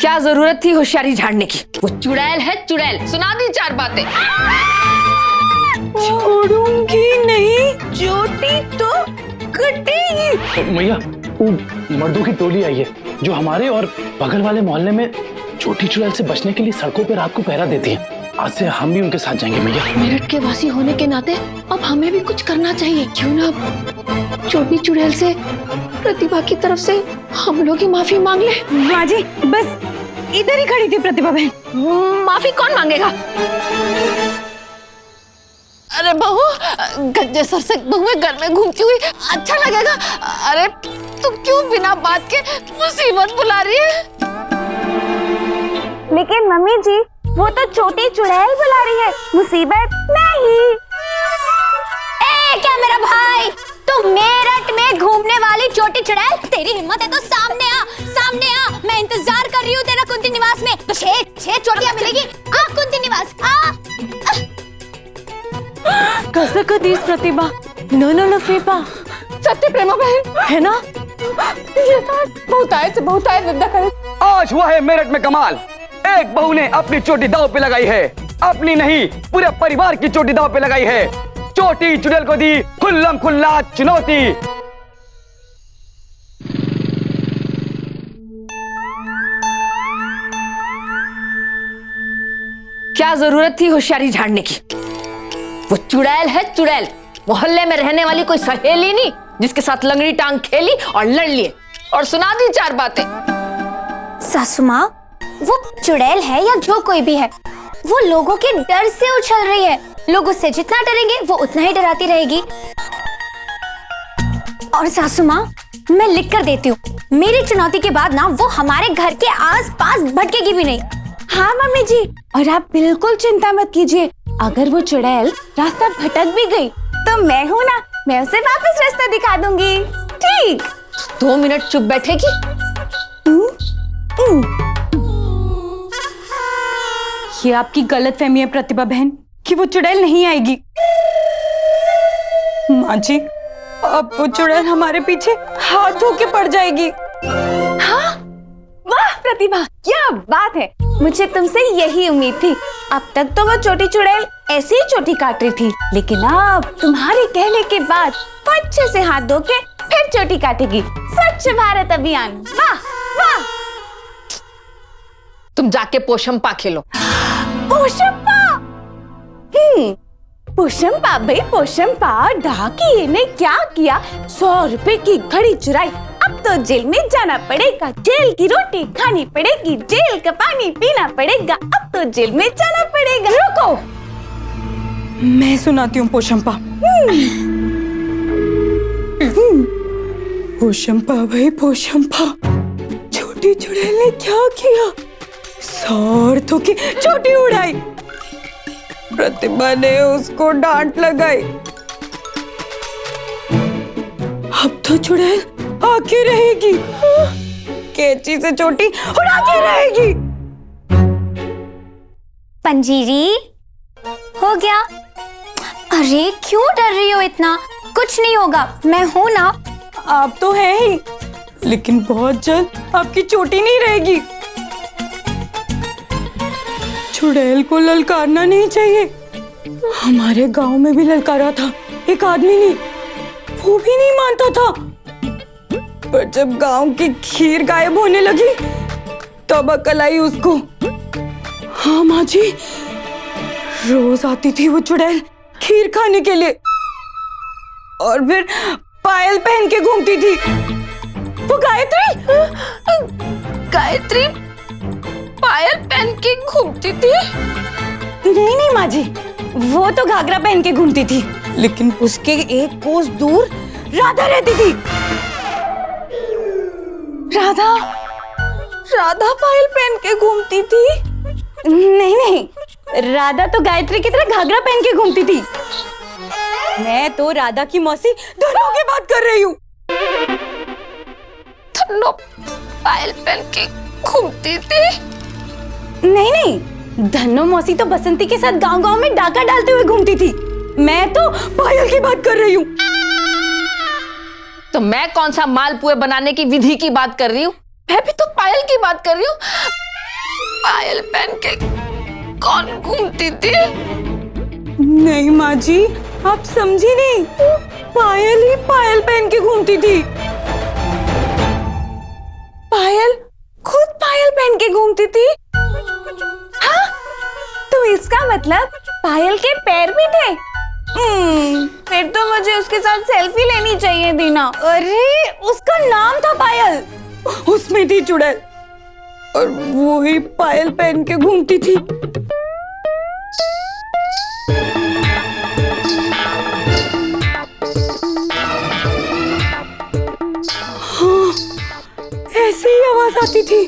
क्या जरूरत थी होशियारी झाड़ने की? वो चुड़ैल है चुड़ैल, सुना दी 4 बातें। छोड़ूंगी नहीं, चोटी तो कटेगी। मैया, वो मर्दों की टोली आई है जो हमारे और बगल वाले मोहल्ले में छोटी चुड़ैल से बचने के लिए सड़कों पे रात को पहरा देती है। आज से हम भी उनके साथ जाएंगे मैया। मेरठ के वासी होने के नाते अब हमें भी कुछ करना चाहिए। क्यों ना छोटी चुड़ैल से प्रतिभा की तरफ से हम लोग ही माफी मांग ले। माँ जी बस इधर ही खड़ी थी प्रतिभा बहन। माफी कौन मांगेगा? अरे बहू, गज्जे सर से बहुएं घर में घूमती हुई अच्छा लगेगा? अरे तू क्यों बिना बात के मुसीबत बुला रही है? लेकिन मम्मी जी वो तो छोटी चुड़ैल बुला रही है, मुसीबत नहीं। ए क्या मेरा भाई, तू मेरठ में घूमने वाली छोटी चुड़ैल, तेरी हिम्मत है तो सामने आ, सामने आ। मैं इंतजार कर रही हूँ तेरा कुंती निवास में। तो 6 चोटियां मिलेगी। आ कुंती निवास आ। कसक दीस प्रतिभा, नो फेपा। सत्य प्रेमा बहन है ना? ये बहुतायत से बहुतायत विद्या करे। आज हुआ है मेरठ में कमाल। एक बहू ने अपनी चोटी दांव पे लगाई है। अपनी नहीं, पूरे परिवार की चोटी दांव पे लगाई है। छोटी चुड़ैल को दी खुल्लम खुल्ला चुनौती। क्या जरूरत थी होशियारी झाड़ने की? वो चुड़ैल है चुड़ैल, मोहल्ले में रहने वाली कोई सहेली नहीं जिसके साथ लंगड़ी टांग खेली और लड़ लिए और सुना दी 4 बातें। सासू माँ, वो चुड़ैल है या जो कोई भी है, वो लोगों के डर से उछल रही है। लोग उससे जितना डरेंगे वो उतना ही डराती रहेगी। और सासू माँ, मैं लिख कर देती हूँ, मेरी चुनौती के बाद ना वो हमारे घर के आस-पास भटकेगी भी नहीं। हाँ मम्मी जी, और आप बिल्कुल चिंता मत कीजिए। अगर वो चुड़ैल रास्ता भटक भी गई तो मैं हूँ ना, मैं उसे वापस रास्ता दिखा दूंगी। ठीक? 2 मिनट चुप बैठेगी? ये आपकी गलतफहमी है प्रतिभा बहन कि वो चुड़ैल नहीं आएगी। माँ जी, अब वो चुड़ैल हमारे पीछे हाथ धो के पड़ जाएगी। हाँ, वाह प्रतिभा, क्या बात है। मुझे तुमसे यही उम्मीद थी। अब तक तो वो छोटी चुड़ैल ऐसी ही चोटी काट रही थी, लेकिन अब तुम्हारे कहने के बाद वो अच्छे से हाथ धो के फिर चोटी काटेगी। स्वच्छ भारत अभियान, वाह वाह। तुम जाके पोशंपा खेलो। पोशंपा? पोशंपा भाई पोशंपा, डाकिये ने क्या किया? 100 रुपए की घड़ी चुराई। अब तो जेल में जाना पड़ेगा, जेल की रोटी खानी पड़ेगी, जेल का पानी पीना पड़ेगा। अब तो जेल में जाना पड़ेगा। रुको, मैं सुनाती हूँ पोशंपा। पोशंपा भाई पोशंपा, छोटी चुड़ैल ने क्या किया? 100 अर्थों की चोटी उड़ाई। प्रतिभा ने उसको डांट लगाई। अब तो चुड़ैल आके रहेगी, कैंची से चोटी उड़ा के रहेगी। पंजीरी हो गया। अरे क्यों डर रही हो इतना? कुछ नहीं होगा, मैं हूं ना। आप तो हैं ही, लेकिन बहुत जल्द आपकी चोटी नहीं रहेगी। चुड़ैल को ललकारना नहीं चाहिए। हमारे गांव में भी ललकारा था एक आदमी ने, वो भी नहीं मानता था। पर जब गांव की खीर गायब होने लगी तब अकल आई उसको। हाँ माँ जी, रोज आती थी वो चुड़ैल खीर खाने के लिए और फिर पायल पहन के घूमती थी। वो गायत्री गायत्री पायल पहन के घूमती थी? नहीं माँ जी, वो तो घाघरा पहन के घूमती थी, लेकिन उसके 1 कोस दूर राधा रहती थी। राधा पायल पहन के घूमती थी? नहीं, राधा तो गायत्री की तरह घाघरा पहन के घूमती थी। मैं तो राधा की मौसी धनो की बात कर रही हूँ। धनो पायल पहन के घूमती थी? नहीं, धनो मौसी तो बसंती के साथ गांव-गांव में डाका डालते हुए घूमती थी। मैं तो पायल की बात कर रही हूँ। तो मैं कौन सा मालपुए बनाने की विधि की बात कर रही हूँ? मैं भी तो पायल की बात कर रही हूँ। पायल पहन के कौन घूमती थी? नहीं माँ जी, आप समझी नहीं। पायल ही पायल पहन के घूमती थी। पायल खुद पायल पहन के घूमती थी। हाँ, तो इसका मतलब पायल के पैर भी थे। फिर तो मुझे उसके साथ सेल्फी लेनी चाहिए थी ना। अरे उसका नाम था पायल, उसमें थी चुड़ैल और वो ही पायल पहन के घूमती थी। हाँ, ऐसी ही आवाज आती थी।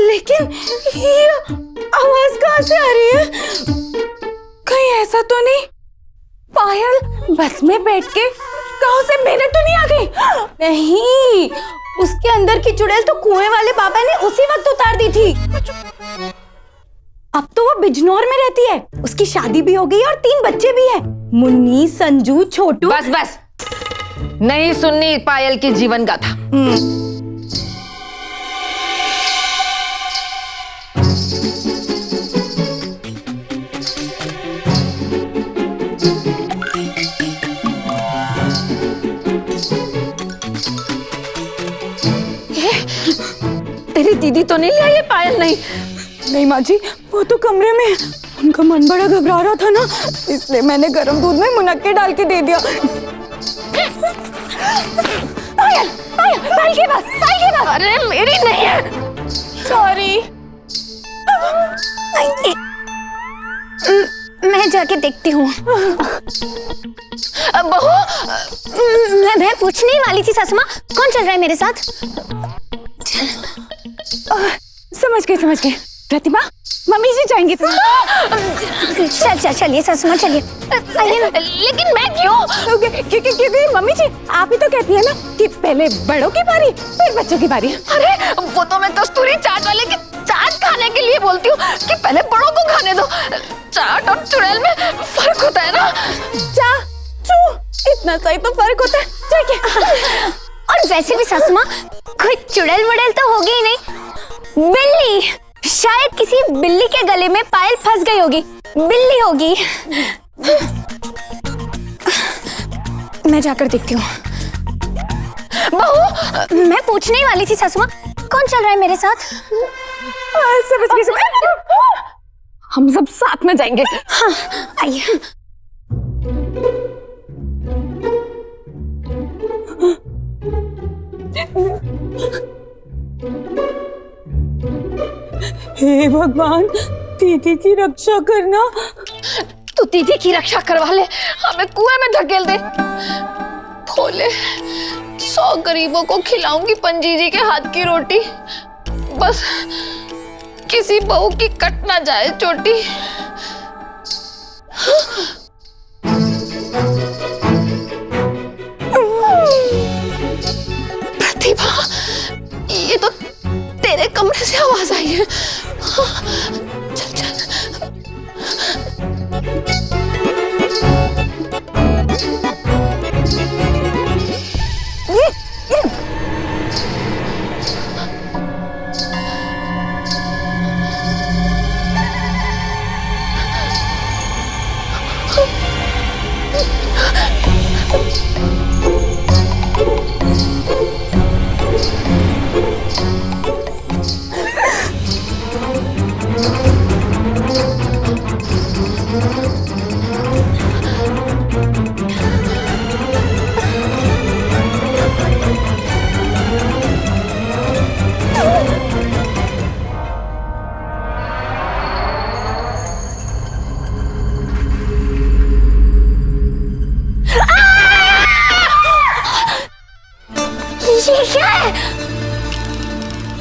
लेकिन ये आवाज कहाँ से आ रही है? कहीं ऐसा तो नहीं पायल बस में बैठ के गांव से मेरठ तो नहीं आ गई? नहीं, उसके अंदर की चुड़ैल तो कुएं वाले बाबा ने उसी वक्त उतार दी थी। अब तो वो बिजनौर में रहती है, उसकी शादी भी हो गई और 3 बच्चे भी हैं, मुन्नी, संजू, छोटू। बस बस, नहीं सुननी पायल की जीवन गाथा। तेरी दीदी तो नहीं लाई है पायल? नहीं माँ जी, वो तो कमरे में है। उनका मन बड़ा घबरा रहा था ना, इसलिए मैंने गर्म दूध में मुनक्के डाल के दे दिया। पायल, पायल, पायल के पास, पायल के पास। अरे मेरी नहीं है। सॉरी। मैं जाके देखती हूँ। बहू, मैं पूछने ही वाली थी सासू माँ, कौन चल रहा है मेरे साथ? समझ गए। प्रतिभा, मम्मी जी जाएंगे तो। चलिए सासू माँ, चलिए। आइए ना। लेकिन मैं क्यों? क्योंकि मम्मी जी आप ही तो कहती है ना कि पहले बड़ों की बारी फिर बच्चों की बारी। अरे वो तो मैं कस्तूरी चाट वाले की चाट खाने के लिए बोलती हूँ कि पहले बड़ों को खाने दो। चाट और चुड़ैल में फर्क होता है ना। इतना सा ही तो फर्क होता है। ठीक। और वैसे भी सासू माँ, कोई चुड़ैल वुड़ैल तो होगी ही नहीं, बिल्ली। शायद किसी बिल्ली के गले में पायल फंस गई होगी, बिल्ली होगी। मैं जाकर देखती हूँ। बहू, मैं पूछने ही वाली थी सासू माँ, कौन चल रहा है मेरे साथ? समझ गई। हम सब साथ में जाएंगे। हाँ, आइए। हे भगवान, दीदी की रक्षा करना। तू दीदी की रक्षा करवा ले, हमें कुएं में धकेल दे। भोले, 100 गरीबों को खिलाऊंगी पंजीजी के हाथ की रोटी, बस किसी बहू की कट ना जाए चोटी। प्रतिभा, ये तो तेरे कमरे से आवाज आई है। चल चल।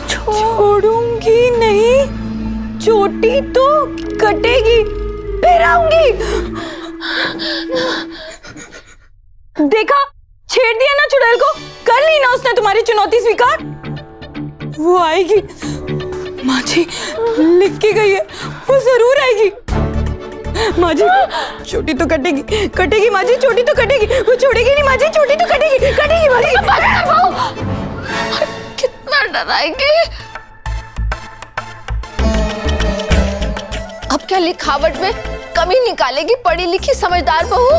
छोड़ूंगी नहीं, चोटी तो कटेगी, फिर आऊंगी। देखा, छेड़ दिया ना चुड़ैल को, कर ली ना उसने तुम्हारी चुनौती स्वीकार। वो आएगी, माँ जी लिख के गई है, वो जरूर आएगी। माँ जी, चोटी तो कटेगी, कटेगी माँ जी, चोटी तो कटेगी, वो छोड़ेगी नहीं माँ जी, चोटी तो कटेगी, कटेगी माँ जी। कितना डराएगी। अब क्या लिखावट में कमी निकालेगी पढ़ी लिखी समझदार बहू?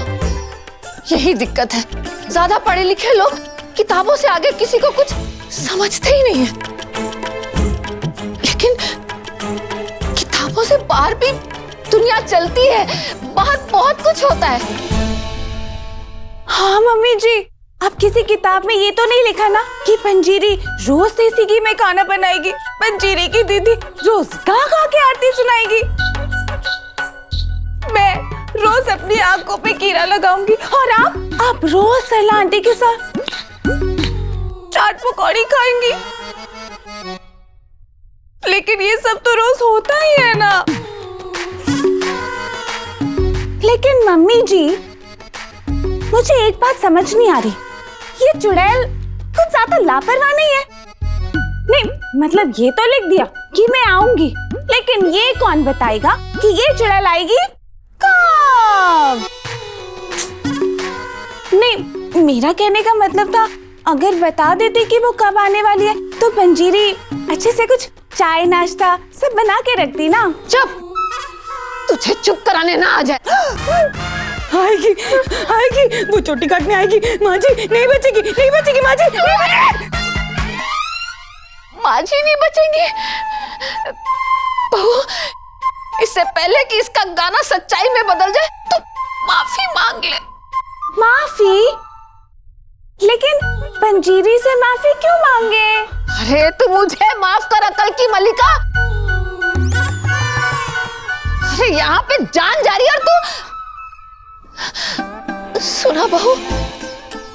यही दिक्कत है, ज्यादा पढ़े लिखे लोग किताबों से आगे किसी को कुछ समझते ही नहीं है। लेकिन किताबों से बाहर भी दुनिया चलती है, बाहर बहुत कुछ होता है। हाँ मम्मी जी, अब किसी किताब में ये तो नहीं लिखा ना कि पंजीरी रोज देसी घी में खाना बनाएगी, पंजीरी की दीदी रोज गा गा के आरती सुनाएगी, मैं रोज अपनी आंखों पे कीड़ा लगाऊंगी और आप रोज सैला आंटी के साथ चाट पकौड़ी खाएंगी। लेकिन ये सब तो रोज होता ही है ना। लेकिन मम्मी जी, मुझे एक बात समझ नहीं आ रही, ये चुड़ैल कुछ ज्यादा लापरवाह नहीं है? नहीं मतलब ये तो लिख दिया कि मैं आऊंगी, लेकिन ये कौन बताएगा कि ये चुड़ैल आएगी कब? नहीं, मेरा कहने का मतलब था अगर बता देती कि वो कब आने वाली है तो पंजीरी अच्छे से कुछ चाय नाश्ता सब बना के रखती ना। चुप, तुझे चुप कराने ना आ जाए। आएगी आएगी, वो चोटी काटने आएगी। माँ जी नहीं बचेगी, नहीं बचेगी माँ जी, नहीं बचेगी। माँ जी नहीं बचेंगी। बहू, इससे पहले कि इसका गाना सच्चाई में बदल जाए तो माफी मांग ले। माफी? लेकिन पंजीरी से माफी क्यों मांगे? अरे तू मुझे माफ कर अकल की मलिका। अरे यहाँ पे जान जा रही है और तू। सुना बहू,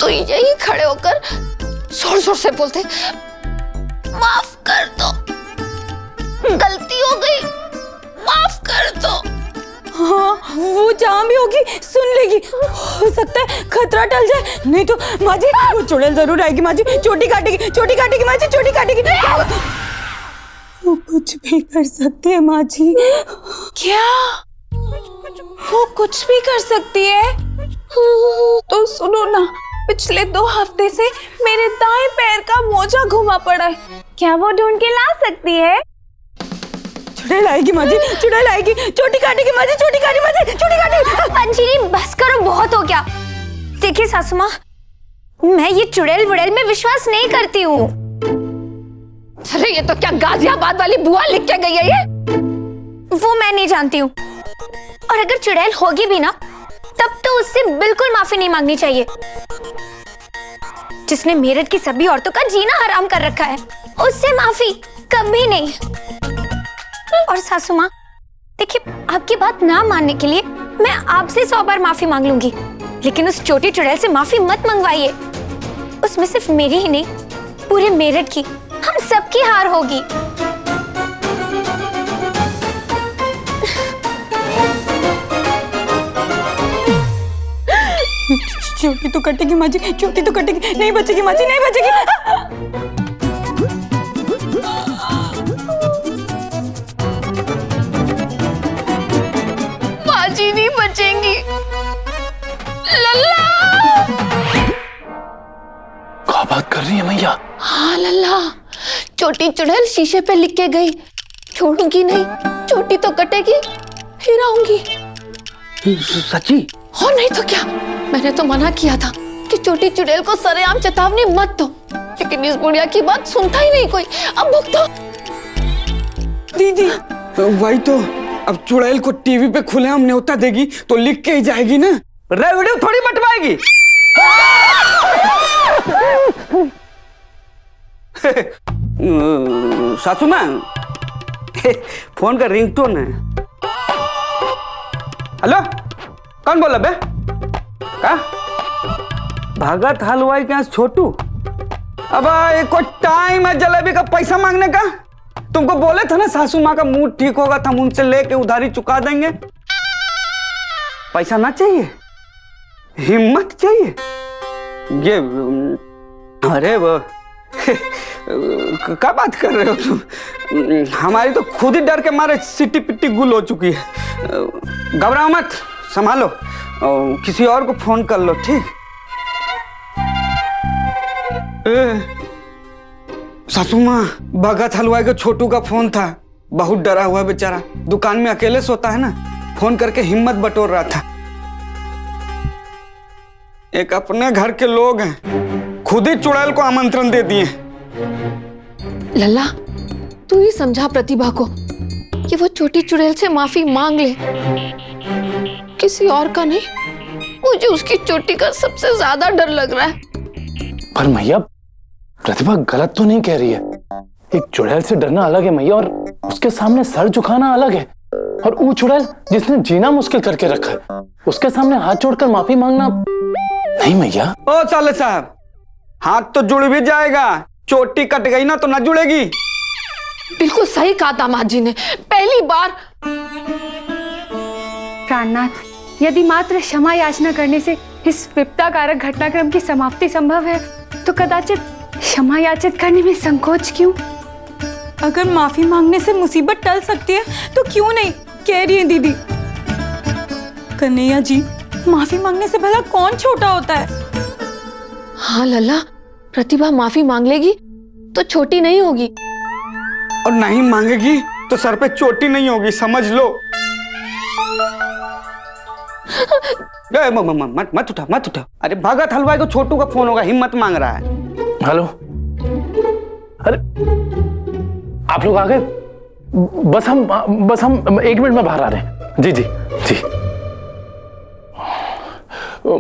तो यही खड़े होकर जोर जोर से बोलते माफ कर दो, गलती हो गई, माफ कर दो। हाँ, वो जहाँ भी होगी सुन लेगी, हो सकता है खतरा टल जाए। नहीं तो माँ जी वो चुड़ैल जरूर आएगी। माँ जी चोटी काटेगी, चोटी काटेगी माँ जी, चोटी काटेगी। वो कुछ भी कर सकती है माँ जी। क्या वो कुछ भी कर सकती है? तो सुनो ना, पिछले 2 हफ्ते से मेरे दाएं पैर का मोजा घुमा पड़ा है, क्या वो ढूंढ के ला सकती है? चुड़ैल आएगी माँ जी, चुड़ैल आएगी, चोटी काटेगी माँ जी, चोटी काटेगी माँ जी, चोटी काटेगी। पंजीरी बस करो, बहुत हो गया। देखिए सासू माँ, मैं ये चुड़ैल वुड़ैल में विश्वास नहीं करती हूँ। अरे ये तो क्या गाजियाबाद वाली बुआ लिख के गई है ये? वो मैं नहीं जानती हूँ, और अगर चुड़ैल होगी भी ना तब तो उससे बिल्कुल माफी नहीं मांगनी चाहिए। जिसने मेरठ की सभी औरतों का जीना हराम कर रखा है, उससे माफी कभी नहीं। और सासू माँ देखिए, आपकी बात ना मानने के लिए मैं आपसे 100 बार माफी मांग लूंगी, लेकिन उस छोटी चुड़ैल से माफी मत मंगवाइए। उसमें सिर्फ मेरी ही नहीं, पूरे मेरठ की, हम सबकी हार होगी। चोटी तो कटेगी माँ जी, चोटी तो कटेगी, नहीं बचेगी माँ जी, नहीं बचेगी। माँ जी नहीं बचेंगी। लल्ला, क्या बात कर रही है मैया? हाँ लल्ला, चोटी चुड़ैल शीशे पे लिख के गई, छोड़ूंगी नहीं, चोटी तो कटेगी फिर आऊंगी। सच्ची? और नहीं तो क्या, मैंने तो मना किया था कि चोटी चुड़ैल को सरेआम चेतावनी मत दो, लेकिन इस बुढ़िया की बात सुनता ही नहीं कोई। अब भुगतो। दीदी वही तो, अब चुड़ैल को टीवी पे खुलेआम न्योता देगी तो लिख के ही जाएगी ना, रेवड़ी थोड़ी बंटवाएगी। सासू माँ, फोन का रिंगटोन है। हेलो, कौन बोला बे? का भगत हलवाई के यहाँ छोटू? अब एक टाइम है जलेबी का पैसा मांगने का। तुमको बोले थे ना सासू माँ का मूड ठीक होगा तो हम उनसे लेके उधारी चुका देंगे। पैसा ना चाहिए, हिम्मत चाहिए। ये अरे वो क्या बात कर रहे हो तुम? हमारी तो खुद ही डर के मारे सिटी पिट्टी गुल हो चुकी है। घबराओ मत, संभालो, किसी और को फोन कर लो, ठीक? सासू माँ, भगत हलवाई के छोटू का फोन था। बहुत डरा हुआ बेचारा, दुकान में अकेले सोता है ना, फोन करके हिम्मत बटोर रहा था। एक अपने घर के लोग हैं, खुद ही चुड़ैल को आमंत्रण दे दिए। लल्ला, तू ही समझा प्रतिभा को कि वो छोटी चुड़ैल से माफी मांग ले, किसी और का नहीं। मुझे उसकी चोटी का सबसे ज्यादा डर लग रहा है। पर मैया, प्रतिभा गलत तो नहीं कह रही है। एक चुड़ैल से डरना अलग है मैया, और उसके सामने सर झुकाना अलग है। और वो चुड़ैल जिसने जीना मुश्किल करके रखा है, उसके सामने हाथ जोड़कर माफी मांगना नहीं मैया। ओ साले साहब, हाथ तो जुड़ भी जाएगा, चोटी कट गई ना तो ना जुड़ेगी। बिल्कुल सही कहा दामाद जी ने। पहली बार प्राणनाथ, यदि मात्र क्षमा याचना करने से इस विपदाकारक घटनाक्रम की समाप्ति संभव है, तो कदाचित क्षमा याचित करने में संकोच क्यों? अगर माफी मांगने से मुसीबत टल सकती है तो क्यों नहीं, कह रही है दीदी। कन्हैया जी, माफी मांगने से भला कौन छोटा होता है? हाँ लल्ला, प्रतिभा माफी मांग लेगी तो छोटी नहीं होगी, और नहीं मांगेगी तो सर पे चोटी नहीं होगी, समझ लो। मत उठा, मत उठा। अरे भगत हलवाई को छोटू का फोन होगा, हिम्मत मांग रहा है। हेलो, अरे आप लोग आ गए? बस हम 1 मिनट में बाहर आ रहे हैं। जी जी जी।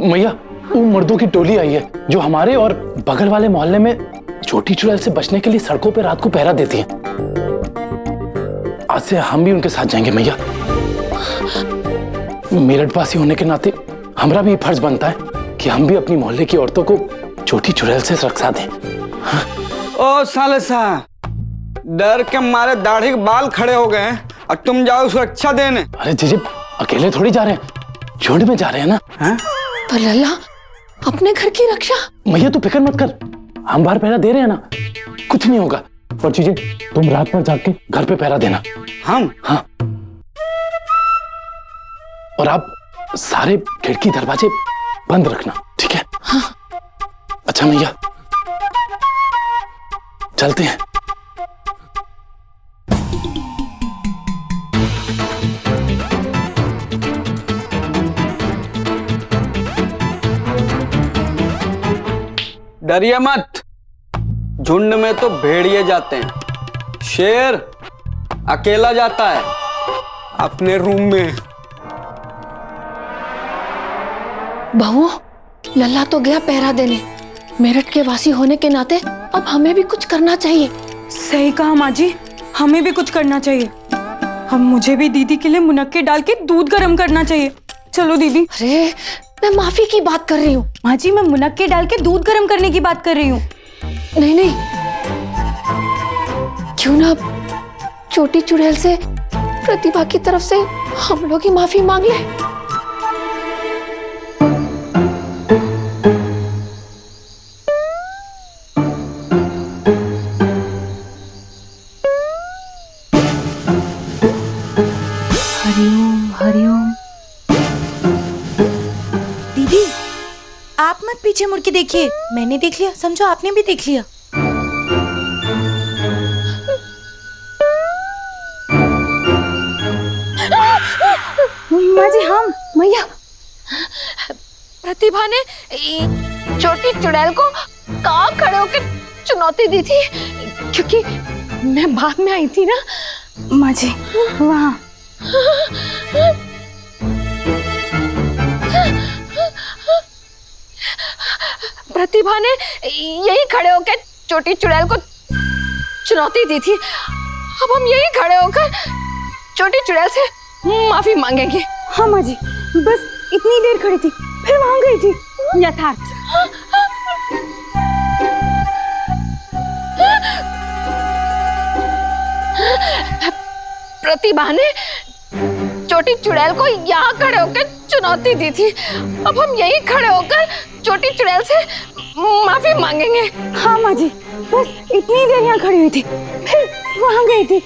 मैया, वो मर्दों की टोली आई है जो हमारे और बगल वाले मोहल्ले में छोटी चुड़ैल से बचने के लिए सड़कों पे रात को पहरा देती है। आज से हम भी उनके साथ जाएंगे मैया। मेरठवासी होने के नाते हमारा भी फर्ज बनता है कि हम भी अपनी मोहल्ले की औरतों को छोटी चुड़ैल से रक्षा दें। हाँ? ओ साले साहब, डर के मारे दाढ़ी के बाल खड़े हो गए और तुम जाओ सुरक्षा देने। अरे जीजी, अकेले थोड़ी जा रहे हैं, झुंड में जा रहे हैं ना। हाँ? पर लल्ला, अपने घर की रक्षा। मैया तू फिक्र मत कर, हम बाहर पहरा दे रहे हैं ना, कुछ नहीं होगा। और चीजें तुम रात भर जाग के घर पे पहरा देना। हम? हाँ, और आप सारे खिड़की दरवाजे बंद रखना, ठीक है? हाँ। अच्छा मैया, चलते हैं। डरिए मत, झुंड में तो भेड़िए जाते हैं, शेर अकेला जाता है अपने रूम में। बहू, लल्ला तो गया पहरा देने। मेरठ के वासी होने के नाते अब हमें भी कुछ करना चाहिए। सही कहा माँ जी, हमें भी कुछ करना चाहिए। अब मुझे भी दीदी के लिए मुनक्के डाल के दूध गर्म करना चाहिए। चलो दीदी। अरे, मैं माफी की बात कर रही हूँ। माँ जी, मैं मुनक्के डाल के दूध गर्म करने की बात कर रही हूँ। नहीं नहीं, क्यों ना छोटी चुड़ैल से प्रतिभा की तरफ से हम लोग ही माफी मांग ले। हरिओम हरिओम। दीदी, आप मत पीछे मुड़ के देखिए, मैंने देख लिया, समझो आपने भी देख लिया। माँ जी, हम मैया, प्रतिभा ने छोटी चुड़ैल को कहाँ खड़े होकर चुनौती दी थी, क्योंकि मैं बाद में आई थी ना। माँ जी, वहाँ। प्रतिभा ने यही खड़े होकर छोटी चुड़ैल को चुनौती दी थी। अब हम यही खड़े होकर छोटी चुड़ैल से माफी मांगेंगे। हाँ माँ जी, बस इतनी देर खड़ी थी, फिर वहाँ गई थी। यथार्थ। प्रतिभा ने छोटी चुड़ैल को यहाँ खड़े होकर चुनौती दी थी। अब हम यही खड़े होकर छोटी चुड़ैल से माफी मांगेंगे। हाँ माँ जी, बस इतनी देर यहाँ खड़ी हुई थी, फिर वहाँ गई थी।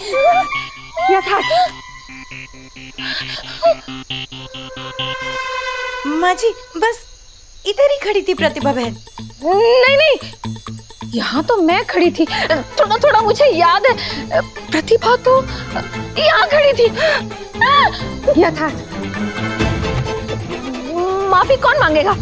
यथार्थ। माँ जी, बस इधर ही खड़ी थी प्रतिभा बहन। नहीं नहीं, यहाँ तो मैं खड़ी थी, थोड़ा थोड़ा मुझे याद है। प्रतिभा तो यहाँ खड़ी थी। यथार्थ माफी कौन मांगेगा?